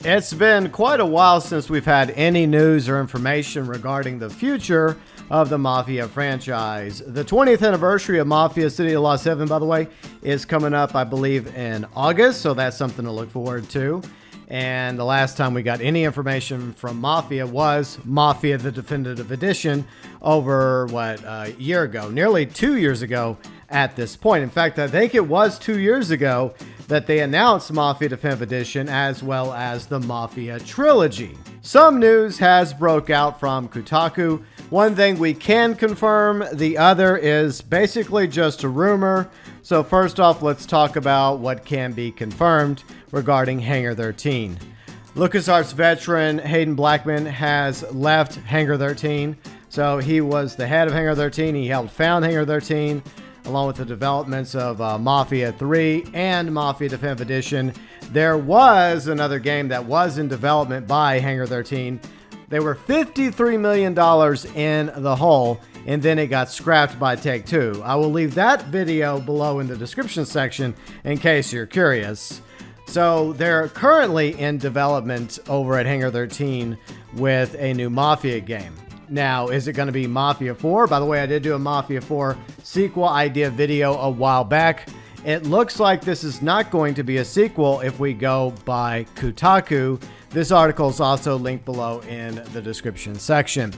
It's been quite a while since we've had any news or information regarding the future of the Mafia franchise. The 20th anniversary of Mafia City of Lost Heaven, by the way, is coming up, I believe, in August, so that's something to look forward to. And the last time we got any information from Mafia was Mafia the Definitive Edition over, a year ago, nearly 2 years ago at this point. In fact, I think it was 2 years ago that they announced Mafia Definitive Edition as well as the Mafia Trilogy. Some news has broke out from Kotaku. One thing we can confirm, the other is basically just a rumor. So first off, let's talk about what can be confirmed regarding Hangar 13. LucasArts veteran Haden Blackman has left Hangar 13. So he was the head of Hangar 13. He helped found Hangar 13, along with the developments of Mafia 3 and Mafia Definitive Edition. There was another game that was in development by Hangar 13. They were $53 million in the hole, and then it got scrapped by Take-Two. I will leave that video below in the description section in case you're curious. So they're currently in development over at Hangar 13 with a new Mafia game. Now, is it going to be Mafia 4? By the way, I did do a Mafia 4 sequel idea video a while back. It looks like this is not going to be a sequel if we go by Kotaku. This article is also linked below in the description section.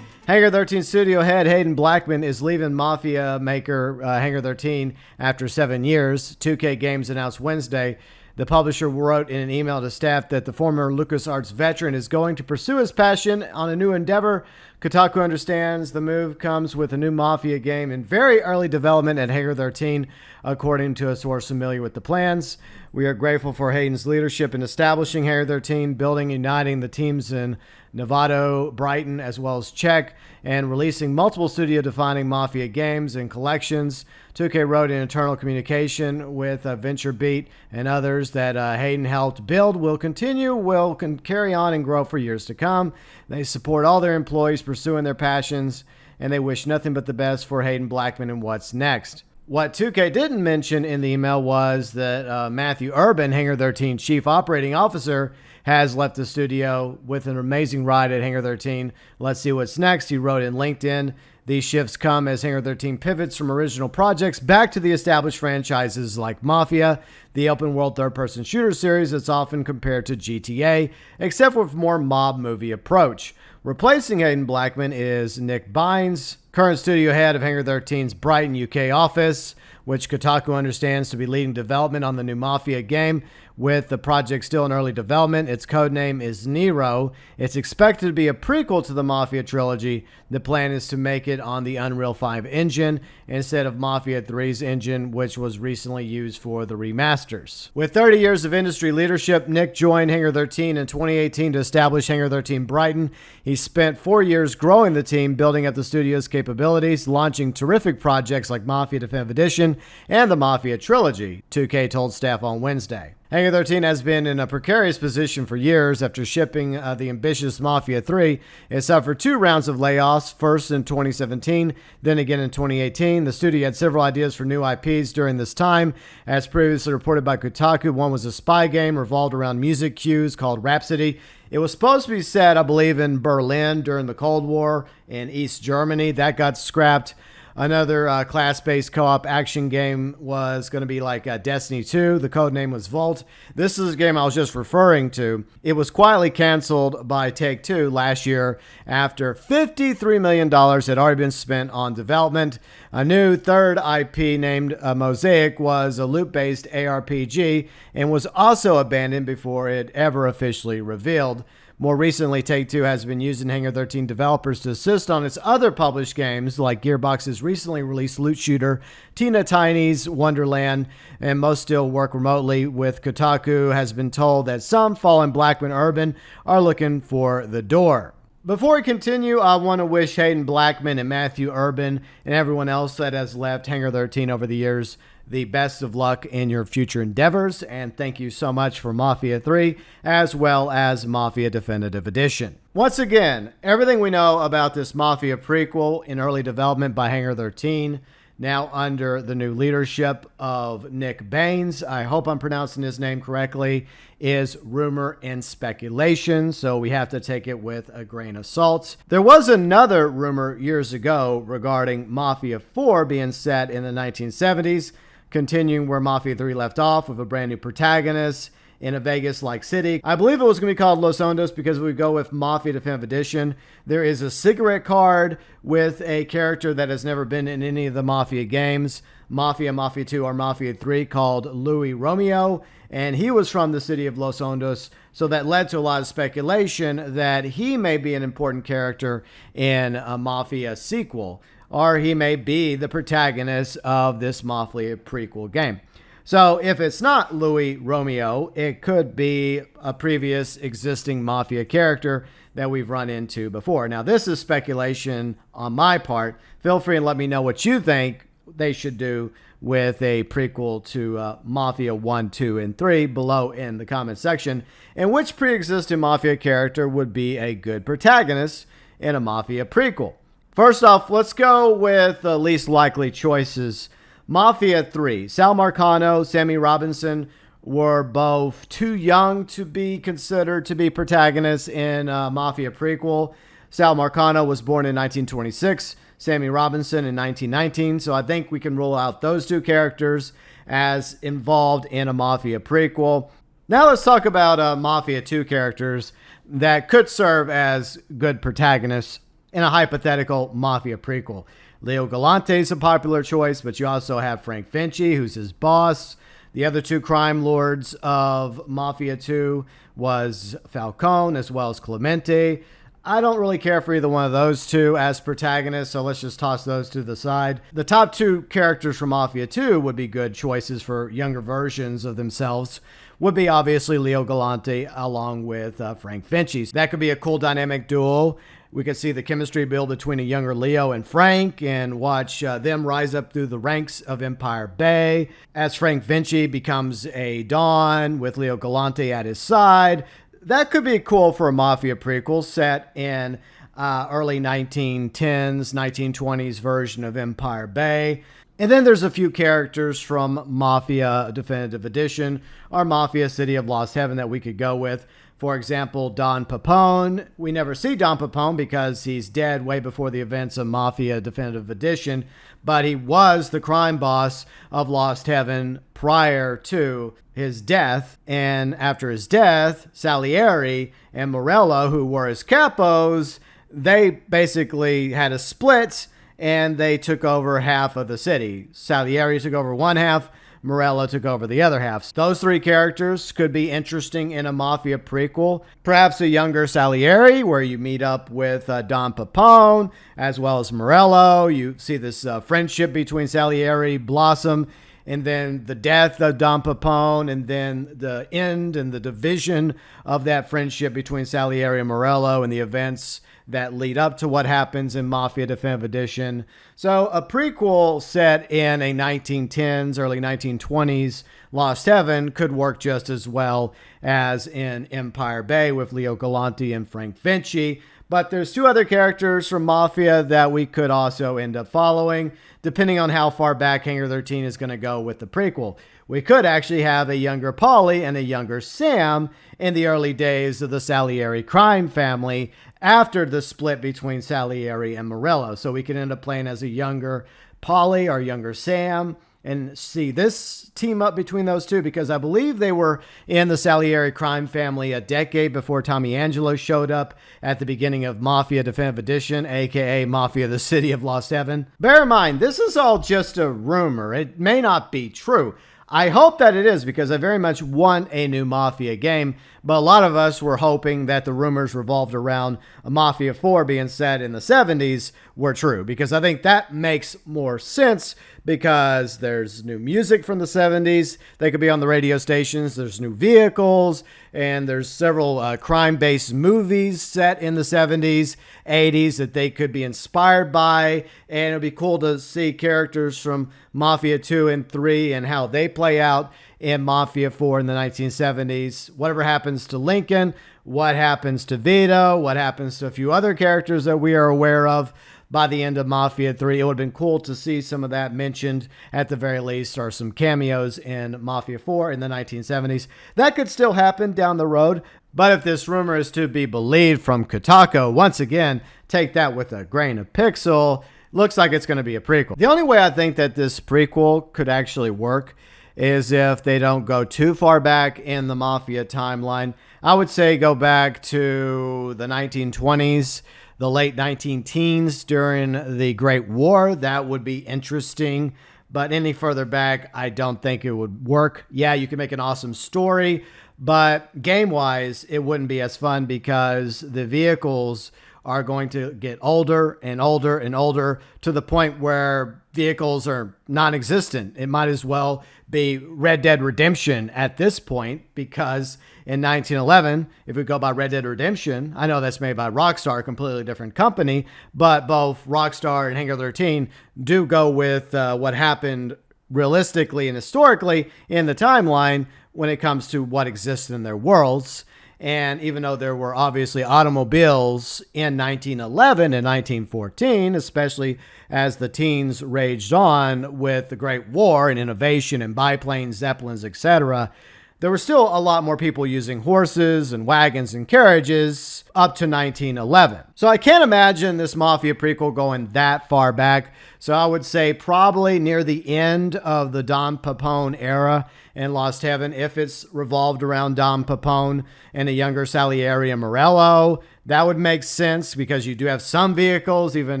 Hangar 13 studio head Haden Blackman is leaving Mafia maker Hangar 13 after 7 years. 2K Games announced Wednesday. The publisher wrote in an email to staff that the former LucasArts veteran is going to pursue his passion on a new endeavor. Kotaku understands the move comes with a new Mafia game in very early development at Hangar 13, according to a source familiar with the plans. We are grateful for Haden's leadership in establishing Hangar 13, building and uniting the teams in Novato, Brighton, as well as Czech, and releasing multiple studio-defining Mafia games and collections. 2K wrote in internal communication with VentureBeat and others that Haden helped build will carry on and grow for years to come. They support all their employees pursuing their passions, and they wish nothing but the best for Haden Blackman and what's next. What 2K didn't mention in the email was that Matthew Urban, Hangar 13 Chief Operating Officer, has left the studio with an amazing ride at Hangar 13. Let's see what's next. He wrote in LinkedIn, these shifts come as Hangar 13 pivots from original projects back to the established franchises like Mafia, the open-world third-person shooter series that's often compared to GTA, except with more mob movie approach. Replacing Haden Blackman is Nick Bynes, current studio head of Hangar 13's Brighton, UK office, which Kotaku understands to be leading development on the new Mafia game. With the project still in early development, its codename is Nero. It's expected to be a prequel to the Mafia Trilogy. The plan is to make it on the Unreal 5 engine instead of Mafia 3's engine, which was recently used for the remasters. With 30 years of industry leadership, Nick joined Hangar 13 in 2018 to establish Hangar 13 Brighton. He spent 4 years growing the team, building up the studio's capabilities, launching terrific projects like Mafia Definitive Edition and the Mafia Trilogy, 2K told staff on Wednesday. Hangar 13 has been in a precarious position for years after shipping the ambitious Mafia 3. It suffered 2 rounds of layoffs, first in 2017, then again in 2018. The studio had several ideas for new IPs during this time. As previously reported by Kotaku, one was a spy game revolved around music cues called Rhapsody. It was supposed to be set, I believe, in Berlin during the Cold War in East Germany. That got scrapped. Another class-based co-op action game was going to be like Destiny 2. The code name was Vault. This is a game I was just referring to. It was quietly canceled by Take-Two last year after $53 million had already been spent on development. A new third IP named Mosaic was a loop-based ARPG and was also abandoned before it ever officially revealed. More recently, Take-Two has been using Hangar 13 developers to assist on its other published games, like Gearbox's recently released loot shooter, Tina Tiny's Wonderland, and most still work remotely. With Kotaku has been told that some fallen Blackman Urban are looking for the door. Before we continue, I want to wish Haden Blackman and Matthew Urban and everyone else that has left Hangar 13 over the years the best of luck in your future endeavors, and thank you so much for Mafia 3 as well as Mafia Definitive Edition. Once again, everything we know about this Mafia prequel in early development by Hangar 13, now under the new leadership of Nick Baines. I hope I'm pronouncing his name correctly. Is rumor and speculation, so we have to take it with a grain of salt. There was another rumor years ago regarding Mafia 4 being set in the 1970s, continuing where Mafia 3 left off with a brand new protagonist in a Vegas-like city. I believe it was going to be called Los Ondos because we go with Mafia Definitive Edition. There is a cigarette card with a character that has never been in any of the Mafia games, Mafia 2, or Mafia 3, called Louis Romeo, and he was from the city of Los Ondos, so that led to a lot of speculation that he may be an important character in a Mafia sequel, or he may be the protagonist of this Mafia prequel game. So if it's not Louis Romeo, it could be a previous existing Mafia character that we've run into before. Now, this is speculation on my part. Feel free and let me know what you think they should do with a prequel to Mafia 1, 2, and 3 below in the comment section, and which pre-existing Mafia character would be a good protagonist in a Mafia prequel. First off, let's go with the least likely choices. Mafia 3. Sal Marcano, Sammy Robinson were both too young to be considered to be protagonists in a Mafia prequel. Sal Marcano was born in 1926, Sammy Robinson in 1919, so I think we can rule out those two characters as involved in a Mafia prequel. Now let's talk about Mafia 2 characters that could serve as good protagonists in a hypothetical Mafia prequel. Leo Galante is a popular choice, but you also have Frank Vinci, who's his boss. The other two crime lords of Mafia 2 was Falcone as well as Clemente. I don't really care for either one of those two as protagonists, so let's just toss those to the side. The top two characters from Mafia 2 would be good choices for younger versions of themselves. Would be obviously Leo Galante along with Frank Vinci. That could be a cool dynamic duo. We could see the chemistry build between a younger Leo and Frank and watch them rise up through the ranks of Empire Bay as Frank Vinci becomes a Don with Leo Galante at his side. That could be cool for a Mafia prequel set in early 1910s, 1920s version of Empire Bay. And then there's a few characters from Mafia Definitive Edition or Mafia City of Lost Heaven that we could go with. For example, Don Papone. We never see Don Papone because he's dead way before the events of Mafia Definitive Edition, but he was the crime boss of Lost Heaven prior to his death. And after his death, Salieri and Morello, who were his capos, they basically had a split and they took over half of the city. Salieri took over one half, Morello took over the other half. Those three characters could be interesting in a Mafia prequel. Perhaps a younger Salieri, where you meet up with Don Papone, as well as Morello. You see this friendship between Salieri, blossom, and then the death of Don Papone, and then the end and the division of that friendship between Salieri and Morello and the events that lead up to what happens in Mafia Definitive Edition. So a prequel set in a 1910s, early 1920s Lost Heaven could work just as well as in Empire Bay with Leo Galante and Frank Vinci. But there's two other characters from Mafia that we could also end up following, depending on how far back Hangar 13 is going to go with the prequel. We could actually have a younger Paulie and a younger Sam in the early days of the Salieri crime family after the split between Salieri and Morello. So we could end up playing as a younger Paulie or younger Sam and see this team up between those two, because I believe they were in the Salieri crime family a decade before Tommy Angelo showed up at the beginning of Mafia Definitive Edition, aka Mafia the City of Lost Heaven. Bear in mind, this is all just a rumor. It may not be true. I hope that it is, because I very much want a new Mafia game, but a lot of us were hoping that the rumors revolved around a Mafia 4 being set in the 70s were true, because I think that makes more sense, because there's new music from the 70s. They could be on the radio stations. There's new vehicles, and there's several crime-based movies set in the 70s, 80s that they could be inspired by, and it'd be cool to see characters from Mafia 2 and 3 and how they play out in Mafia 4 in the 1970s. Whatever happens to Lincoln, what happens to Vito, what happens to a few other characters that we are aware of. by the end of Mafia 3. It would have been cool to see some of that mentioned at the very least, or some cameos in Mafia 4 in the 1970s. That could still happen down the road, but if this rumor is to be believed from Kotaku, once again, take that with a grain of pixel. Looks like it's going to be a prequel. The only way I think that this prequel could actually work is if they don't go too far back in the Mafia timeline. I would say go back to the 1920s, the late 19-teens during the Great War. That would be interesting. But any further back, I don't think it would work. Yeah, you can make an awesome story, but game-wise, it wouldn't be as fun because the vehicles are going to get older and older and older to the point where vehicles are non-existent. It might as well be Red Dead Redemption at this point, because in 1911, if we go by Red Dead Redemption, I know that's made by Rockstar, a completely different company, but both Rockstar and Hangar 13 do go with what happened realistically and historically in the timeline when it comes to what existed in their worlds. And even though there were obviously automobiles in 1911 and 1914, especially as the teens raged on with the Great War and innovation and biplanes, zeppelins, etc., there were still a lot more people using horses and wagons and carriages up to 1911. So I can't imagine this Mafia prequel going that far back. So I would say probably near the end of the Don Pepone era in Lost Heaven, if it's revolved around Don Pepone and a younger Salieri and Morello. That would make sense because you do have some vehicles, even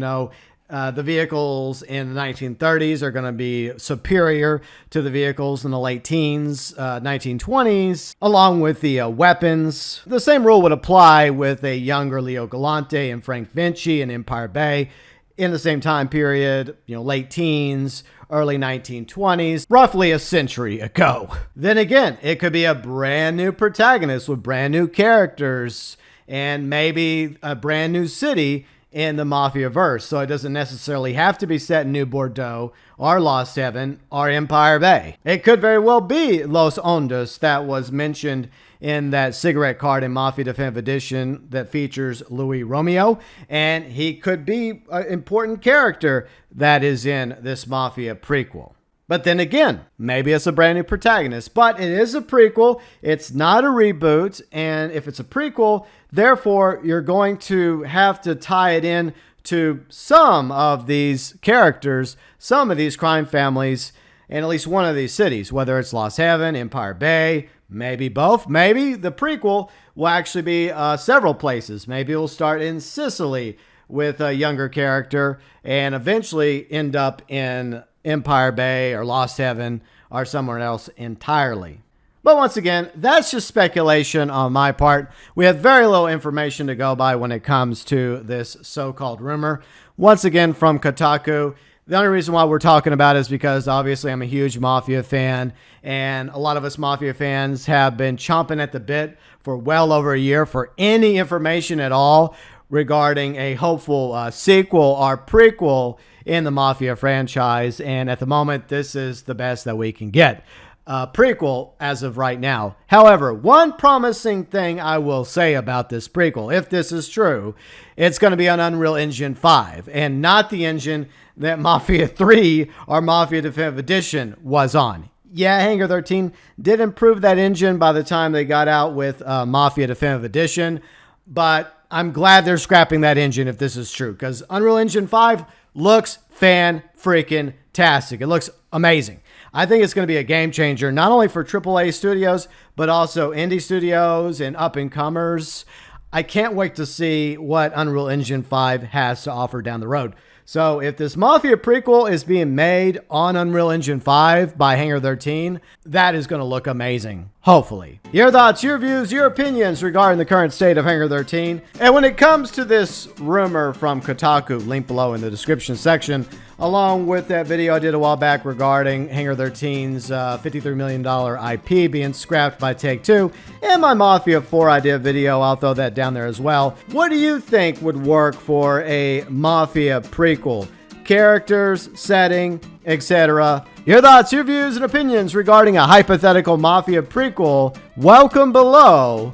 though the vehicles in the 1930s are going to be superior to the vehicles in the late teens, 1920s, along with the weapons. The same rule would apply with a younger Leo Galante and Frank Vinci in Empire Bay in the same time period, late teens, early 1920s, roughly a century ago. Then again, it could be a brand new protagonist with brand new characters and maybe a brand new city in the Mafia verse. So it doesn't necessarily have to be set in New Bordeaux or Lost Heaven or Empire Bay. It could very well be Los Ondas that was mentioned in that cigarette card in Mafia Definitive Edition that features Louis Romeo, and he could be an important character that is in this Mafia prequel. But then again, maybe it's a brand new protagonist, but it is a prequel. It's not a reboot. And if it's a prequel, therefore you're going to have to tie it in to some of these characters, some of these crime families, in at least one of these cities, whether it's Lost Heaven, Empire Bay, maybe both. Maybe the prequel will actually be several places. Maybe it will start in Sicily with a younger character and eventually end up in Empire Bay or Lost Heaven or somewhere else entirely. But once again, that's just speculation on my part. We have very little information to go by when it comes to this so-called rumor. Once again, from Kotaku. The only reason why we're talking about it is because obviously I'm a huge Mafia fan, and a lot of us Mafia fans have been chomping at the bit for well over a year for any information at all regarding a hopeful sequel or prequel in the Mafia franchise. And at the moment, this is the best that we can get. Prequel as of right now. However, one promising thing I will say about this prequel, if this is true, it's going to be on Unreal Engine 5 and not the engine that Mafia 3 or Mafia Definitive Edition was on. Yeah, Hangar 13 did improve that engine by the time they got out with Mafia Definitive Edition, but I'm glad they're scrapping that engine if this is true, because Unreal Engine 5 looks fan-freaking-tastic. It looks amazing. I think it's going to be a game changer, not only for AAA studios, but also indie studios and up-and-comers. I can't wait to see what Unreal Engine 5 has to offer down the road. So if this Mafia prequel is being made on Unreal Engine 5 by Hangar 13, that is going to look amazing. Hopefully. Your thoughts, your views, your opinions regarding the current state of Hangar 13. And when it comes to this rumor from Kotaku, link below in the description section, along with that video I did a while back regarding Hangar 13's $53 million IP being scrapped by Take-Two, and my Mafia 4 idea video, I'll throw that down there as well. What do you think would work for a Mafia prequel? Characters, setting, etc. Your thoughts, your views, and opinions regarding a hypothetical Mafia prequel, welcome below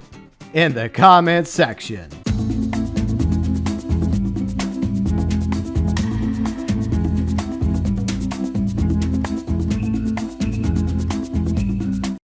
in the comments section.